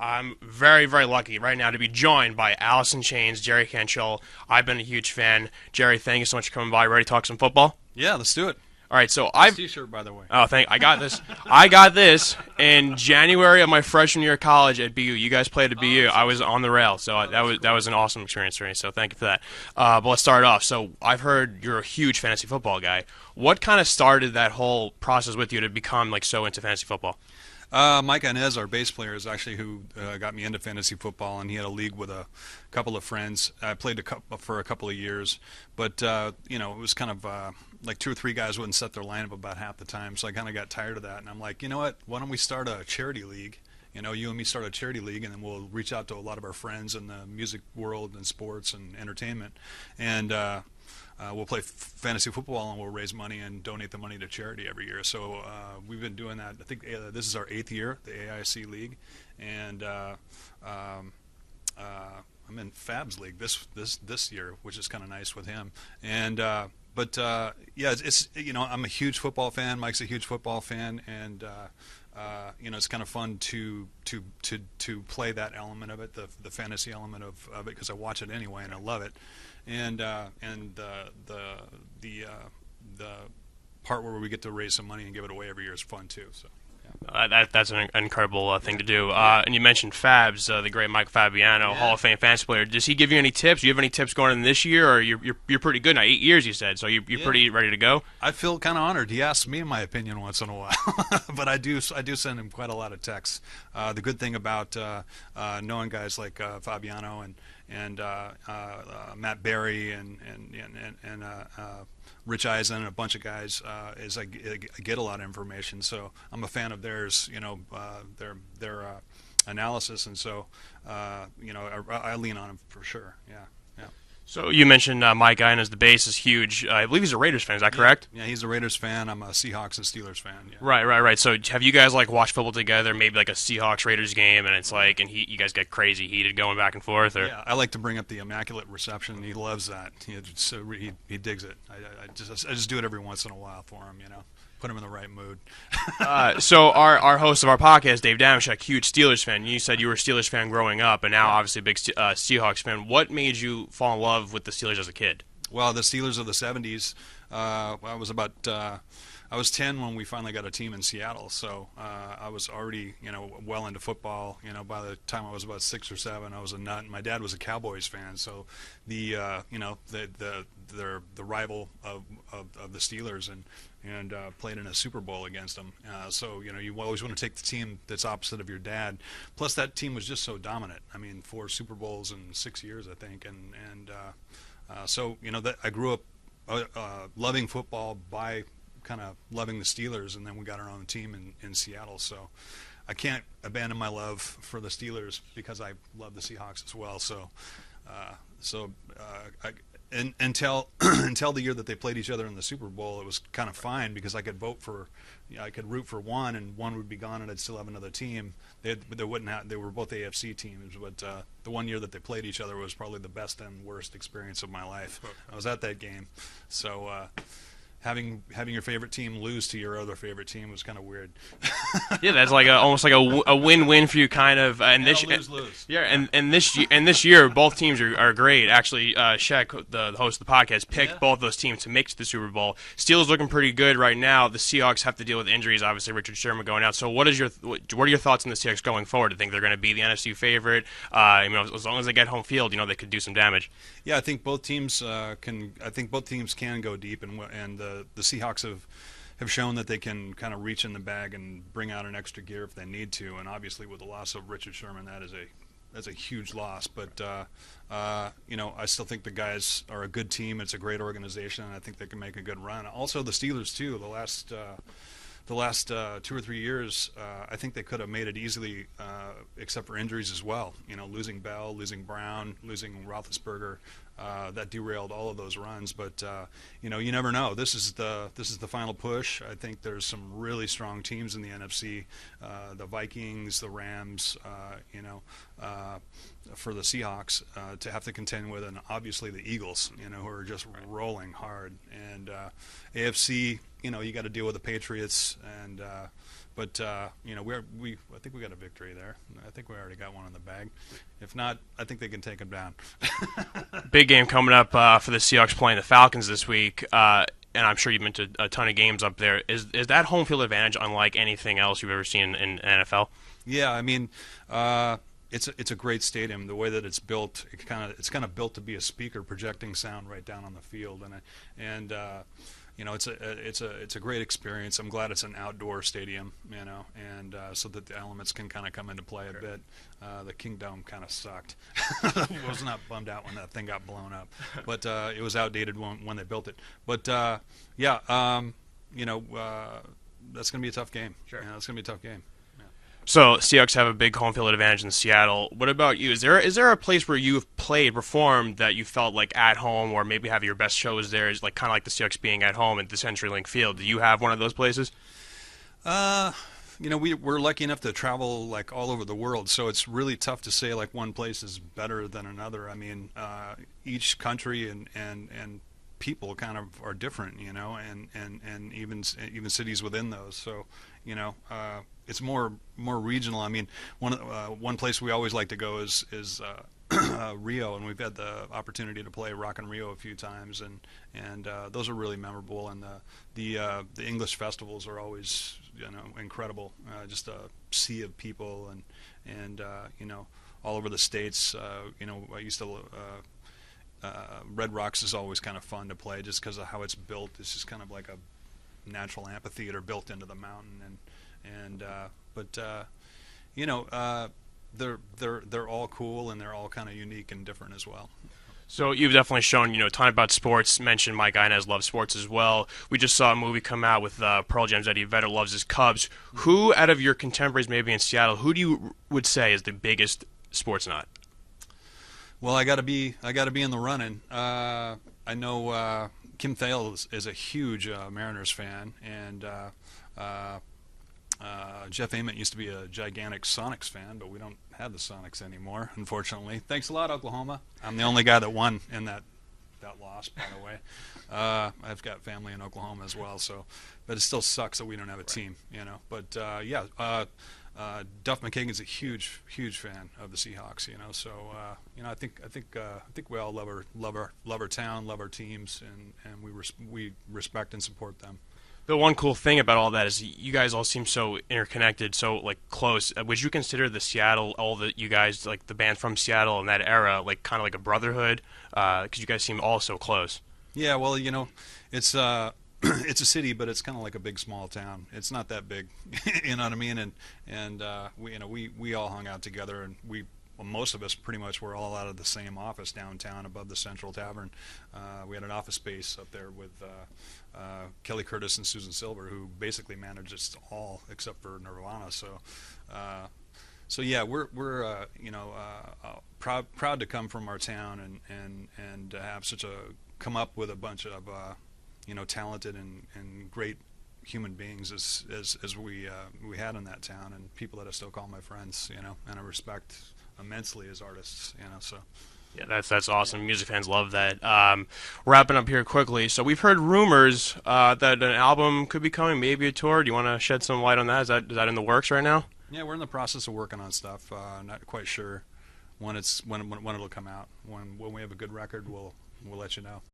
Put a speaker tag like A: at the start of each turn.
A: I'm very, very lucky right now to be joined by Alice in Chains, Jerry Cantrell. I've been a huge fan. Jerry, thank you so much for coming by. Ready to talk some football?
B: Yeah, let's do it.
A: All right, so
B: Nice T-shirt, by the way.
A: Oh, I got this. I got this in January of my freshman year of college at BU. You guys played at BU. I was on the rail, so that was an awesome experience for me. So thank you for that. But let's start off. So I've heard you're a huge fantasy football guy. What kind of started that whole process with you to become like so into fantasy football?
B: Mike Inez, our bass player, is actually who got me into fantasy football, and he had a league with a couple of friends. I played for a couple of years, but it was kind of like 2 or 3 guys wouldn't set their lineup about half the time, so I kind of got tired of that, and I'm like, you know what? Why don't we start a charity league? You and me start a charity league, and then we'll reach out to a lot of our friends in the music world and sports and entertainment, and we'll play fantasy football, and we'll raise money and donate the money to charity every year. So we've been doing that. I think this is our 8th year, the AIC League, and I'm in Fab's league this year, which is kind of nice with him. And yeah, it's I'm a huge football fan. Mike's a huge football fan, and it's kind of fun to play that element of it, the fantasy element of it, because I watch it anyway and I love it. And the part where we get to raise some money and give it away every year is fun too. So.
A: That's an incredible thing to do. And you mentioned Fabs, the great Mike Fabiano, Hall of Fame fantasy player. Does he give you any tips? Do you have any tips going in this year, or you're pretty good now? 8 years, you said, so you're pretty ready to go.
B: I feel kind of honored. He asks me my opinion once in a while, but I do send him quite a lot of texts. The good thing about knowing guys like Fabiano and Matt Berry and Rich Eisen and a bunch of guys is I get a lot of information, so I'm a fan of theirs. Their analysis, and so I lean on them for sure. Yeah.
A: So you mentioned Mike Eisen as the bass is huge. I believe he's a Raiders fan. Is that correct?
B: Yeah, he's a Raiders fan. I'm a Seahawks and Steelers fan. Yeah.
A: Right. So have you guys like watched football together? Maybe like a Seahawks Raiders game, and it's like, and you guys get crazy heated going back and forth. Or?
B: Yeah, I like to bring up the immaculate reception. He loves that. He digs it. I just do it every once in a while for him. Put him in the right mood.
A: So our host of our podcast, Dave Damashek, huge Steelers fan. You said you were a Steelers fan growing up, and now obviously a big Seahawks fan. What made you fall in love with the Steelers as a kid?
B: Well, the Steelers of the '70s. I was 10 when we finally got a team in Seattle, so I was already well into football. By the time I was about 6 or 7, I was a nut. And my dad was a Cowboys fan, so the rival of the Steelers and played in a Super Bowl against them. So you always want to take the team that's opposite of your dad. Plus that team was just so dominant. I mean, 4 Super Bowls in 6 years, I think, so that I grew up loving football by kind of loving the Steelers, and then we got our own team in Seattle. So I can't abandon my love for the Steelers because I love the Seahawks as well. Until the year that they played each other in the Super Bowl, it was kind of fine because I could I could root for one, and one would be gone, and I'd still have another team. They were both AFC teams, but the one year that they played each other was probably the best and worst experience of my life. I was at that game, so. Having your favorite team lose to your other favorite team was kind of weird.
A: Yeah, that's like almost like a win-win for you, kind of. And
B: lose.
A: Yeah, and this year both teams are great. Actually, Shaq, the host of the podcast, picked both those teams to make it to the Super Bowl. Steelers looking pretty good right now. The Seahawks have to deal with injuries. Obviously, Richard Sherman going out. So, what are your thoughts on the Seahawks going forward? Do you think they're going to be the NFC favorite? As long as they get home field, they could do some damage.
B: Yeah, I think both teams can. I think both teams can go deep, and the Seahawks have shown that they can kind of reach in the bag and bring out an extra gear if they need to. And obviously, with the loss of Richard Sherman, that's a huge loss. But I still think the guys are a good team. It's a great organization, and I think they can make a good run. Also, the Steelers too. The last 2 or 3 years, I think they could have made it easily, except for injuries as well. Losing Bell, losing Brown, losing Roethlisberger, that derailed all of those runs. But you never know. This is the final push. I think there's some really strong teams in the NFC. The Vikings, the Rams, for the Seahawks to have to contend with, and obviously the Eagles, who are just rolling hard. And AFC, you got to deal with the Patriots, and but I think we got a victory there. I think we already got one in the bag. If not, I think they can take them down.
A: Big game coming up for the Seahawks playing the Falcons this week. And I'm sure you've been to a ton of games up there. Is that home field advantage unlike anything else you've ever seen in NFL?
B: Yeah, I mean, it's a great stadium. The way that it's built, it's kind of built to be a speaker projecting sound right down on the field, and it's a great experience. I'm glad it's an outdoor stadium, and so that the elements can kind of come into play a bit. The Kingdome kind of sucked. I was not bummed out when that thing got blown up, but it was outdated when they built it. But that's going to be a tough game.
A: Sure,
B: it's going to be a tough game.
A: So Seahawks have a big home field advantage in Seattle. What about you? Is there a place where you've performed that you felt like at home, or maybe have your best shows there? Is like kind of like the Seahawks being at home at the CenturyLink Field. Do you have one of those places?
B: We're lucky enough to travel like all over the world, so it's really tough to say like one place is better than another. I mean, each country and people kind of are different, and even cities within those. So, it's more regional. I mean, one place we always like to go is Rio, and we've had the opportunity to play Rock in Rio a few times, and those are really memorable. And the English festivals are always incredible. Just a sea of people and all over the states. I used to. Red Rocks is always kind of fun to play just because of how it's built. It's just kind of like a natural amphitheater built into the mountain, they're all cool, and they're all kind of unique and different as well.
A: So you've definitely shown a ton about sports. Mentioned Mike Inez loves sports as well. We just saw a movie come out with Pearl Jam's Eddie Vedder loves his Cubs. Who out of your contemporaries, maybe in Seattle, who do you would say is the biggest sports nut?
B: Well, I gotta be in the running. I know Kim Thale is a huge Mariners fan, and Jeff Ament used to be a gigantic Sonics fan, but we don't have the Sonics anymore, unfortunately. Thanks a lot, Oklahoma. I'm the only guy that won in that loss, by the way. I've got family in Oklahoma as well, but it still sucks that we don't have a team, But Duff McKagan's a huge fan of the Seahawks, So I think we all love our town, love our teams, and we respect and support them.
A: The one cool thing about all that is you guys all seem so interconnected, so like close. Would you consider the Seattle, all the you guys like the band from Seattle in that era, like kind of like a brotherhood? Because you guys seem all so close.
B: Yeah, well, it's it's a city, but it's kind of like a big small town. It's not that big, you know what I mean? And we all hung out together, and most of us pretty much were all out of the same office downtown above the Central Tavern. We had an office space up there with Kelly Curtis and Susan Silver, who basically managed us all except for Nirvana. So yeah, we're proud to come from our town and to have come up with a bunch of talented and great human beings as we had in that town, and people that I still call my friends, and I respect immensely as artists, So
A: yeah, that's awesome. Music fans love that. Wrapping up here quickly. So we've heard rumors that an album could be coming, maybe a tour. Do you want to shed some light on that? Is that in the works right now?
B: Yeah, we're in the process of working on stuff. Not quite sure when it'll come out. When we have a good record, we'll let you know.